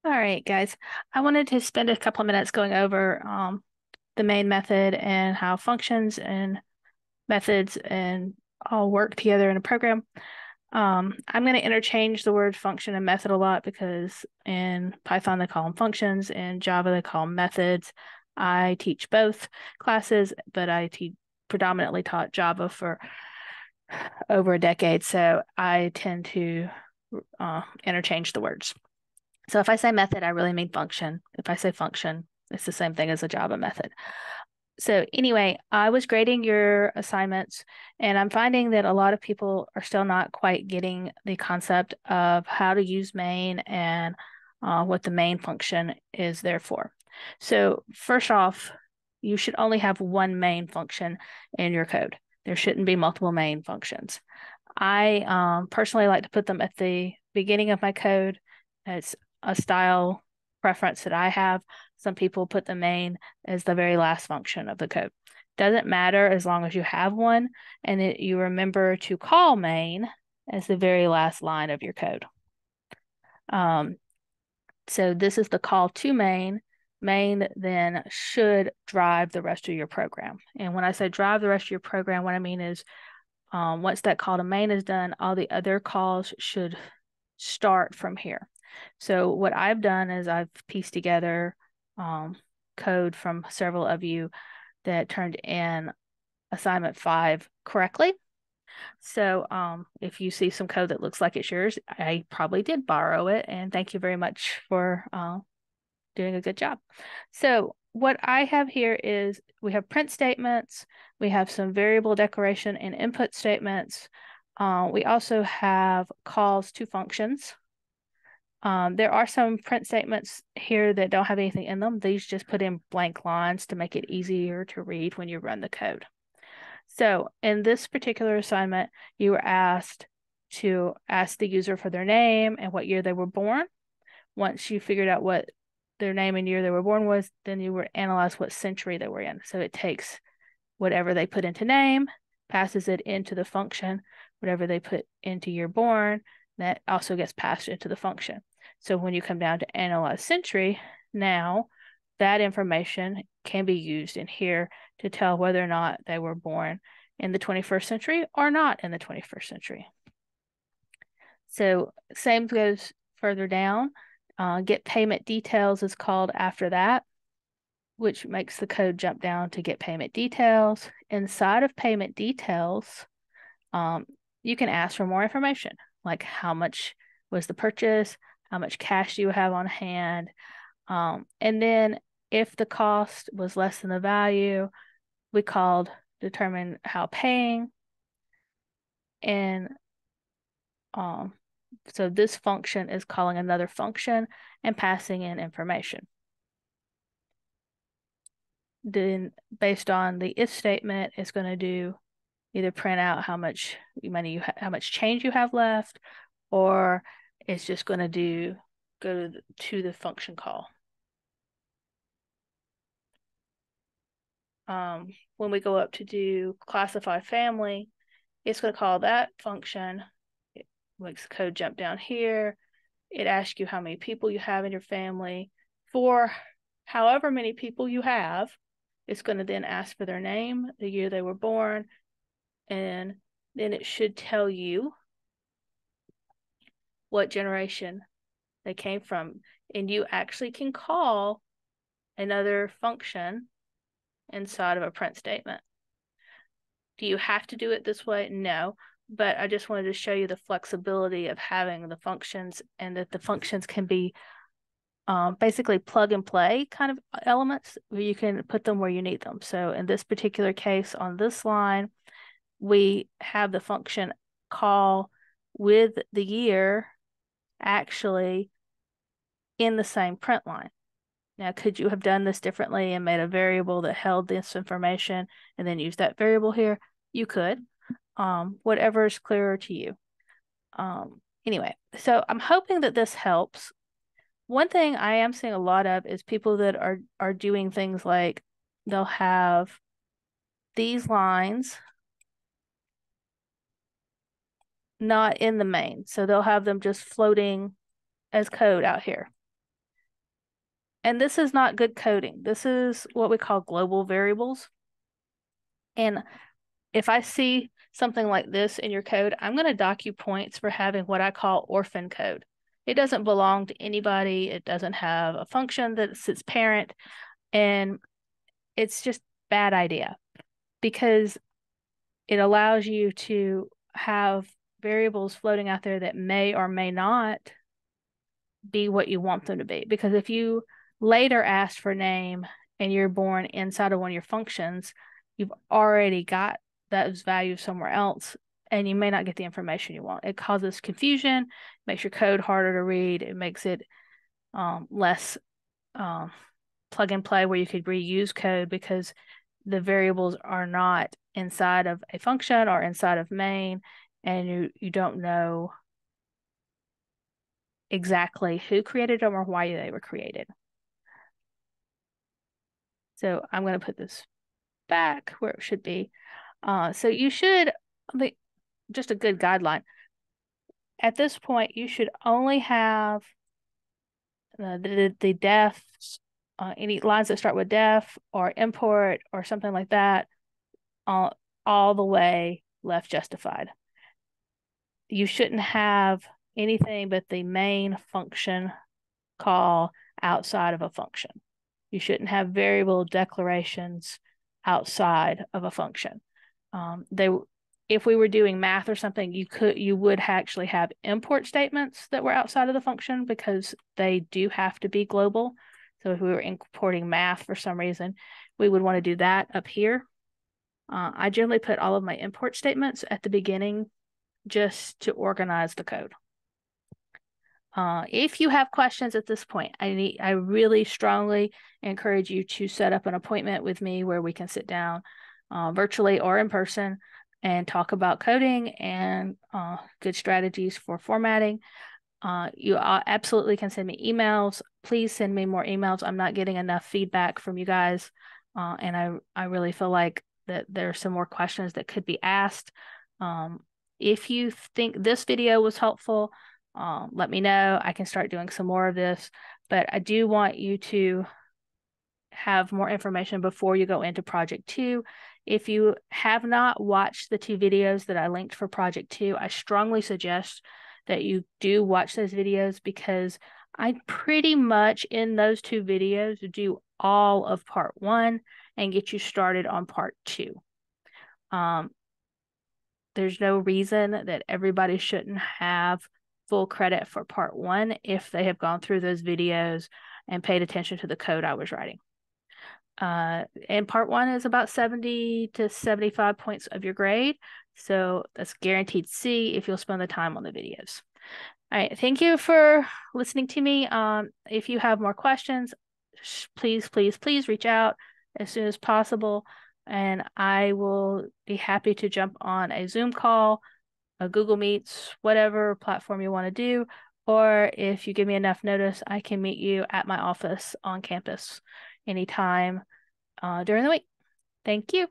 All right, guys. I wanted to spend a couple of minutes going over the main method and how functions and methods and all work together in a program. I'm going to interchange the word function and method a lot because in Python they call them functions, in Java they call them methods. I teach both classes, but I predominantly taught Java for over a decade, so I tend to interchange the words. So if I say method, I really mean function. If I say function, it's the same thing as a Java method. So anyway, I was grading your assignments, and I'm finding that a lot of people are still not quite getting the concept of how to use main and what the main function is there for. So first off, you should only have one main function in your code. There shouldn't be multiple main functions. I personally like to put them at the beginning of my code. It's a style preference that I have. Some people put the main as the very last function of the code. Doesn't matter as long as you have one and you remember to call main as the very last line of your code. Um, so this is the call to main. Main then should drive the rest of your program. And when I say drive the rest of your program, what I mean is once that call to main is done, all the other calls should start from here. So what I've done is I've pieced together code from several of you that turned in assignment 5 correctly. So if you see some code that looks like it's yours, I probably did borrow it, and thank you very much for doing a good job. So what I have here is we have print statements, we have some variable declaration and input statements. We also have calls to functions. There are some print statements here that don't have anything in them. These just put in blank lines to make it easier to read when you run the code. So in this particular assignment, you were asked to ask the user for their name and what year they were born. Once you figured out what their name and year they were born was, then you would analyze what century they were in. So it takes whatever they put into name, passes it into the function, whatever they put into year born, that also gets passed into the function. So when you come down to analyze century, now that information can be used in here to tell whether or not they were born in the 21st century or not in the 21st century. So same goes further down. Get payment details is called after that, which makes the code jump down to get payment details. Inside of payment details, you can ask for more information, like how much was the purchase, how much cash do you have on hand, and then if the cost was less than the value, we called determine how paying, and um, so this function is calling another function and passing in information. Then based on the if statement, it's going to do either print out how much money how much change you have left, or it's just going to go to the function call. When we go up to do classify family, it's going to call that function. It makes the code jump down here. It asks you how many people you have in your family. For however many people you have, it's going to then ask for their name, the year they were born, and then it should tell you what generation they came from. And you actually can call another function inside of a print statement. Do you have to do it this way? No, but I just wanted to show you the flexibility of having the functions, and that the functions can be basically plug and play kind of elements where you can put them where you need them. So in this particular case on this line, we have the function call with the year actually in the same print line. Now, could you have done this differently and made a variable that held this information and then use that variable here? You could. Whatever is clearer to you. Anyway, so I'm hoping that this helps. One thing I am seeing a lot of is people that are doing things like they'll have these lines not in the main. So they'll have them just floating as code out here. And this is not good coding. This is what we call global variables. And if I see something like this in your code, I'm going to dock you points for having what I call orphan code. It doesn't belong to anybody. It doesn't have a function that's its parent. And it's just bad idea because it allows you to have variables floating out there that may or may not be what you want them to be. Because if you later ask for name and you're born inside of one of your functions, you've already got those values somewhere else and you may not get the information you want. It causes confusion, makes your code harder to read, it makes it less plug and play where you could reuse code because the variables are not inside of a function or inside of main, and you don't know exactly who created them or why they were created. So I'm going to put this back where it should be. So you should, just a good guideline. At this point, you should only have the def, any lines that start with def or import or something like that, all the way left justified. You shouldn't have anything but the main function call outside of a function. You shouldn't have variable declarations outside of a function. If we were doing math or something, you would actually have import statements that were outside of the function because they do have to be global. So if we were importing math for some reason, we would want to do that up here. I generally put all of my import statements at the beginning just to organize the code. If you have questions at this point, I really strongly encourage you to set up an appointment with me where we can sit down virtually or in person and talk about coding and good strategies for formatting. You absolutely can send me emails. Please send me more emails. I'm not getting enough feedback from you guys. And I really feel like that there are some more questions that could be asked. If you think this video was helpful, let me know. I can start doing some more of this, but I do want you to have more information before you go into Project 2. If you have not watched the 2 videos that I linked for Project 2, I strongly suggest that you do watch those videos because I pretty much in those 2 videos do all of Part 1 and get you started on Part 2. There's no reason that everybody shouldn't have full credit for Part 1 if they have gone through those videos and paid attention to the code I was writing. And Part 1 is about 70 to 75 points of your grade. So that's guaranteed C if you'll spend the time on the videos. All right, thank you for listening to me. If you have more questions, please reach out as soon as possible. And I will be happy to jump on a Zoom call, a Google Meets, whatever platform you want to do. Or if you give me enough notice, I can meet you at my office on campus anytime during the week. Thank you.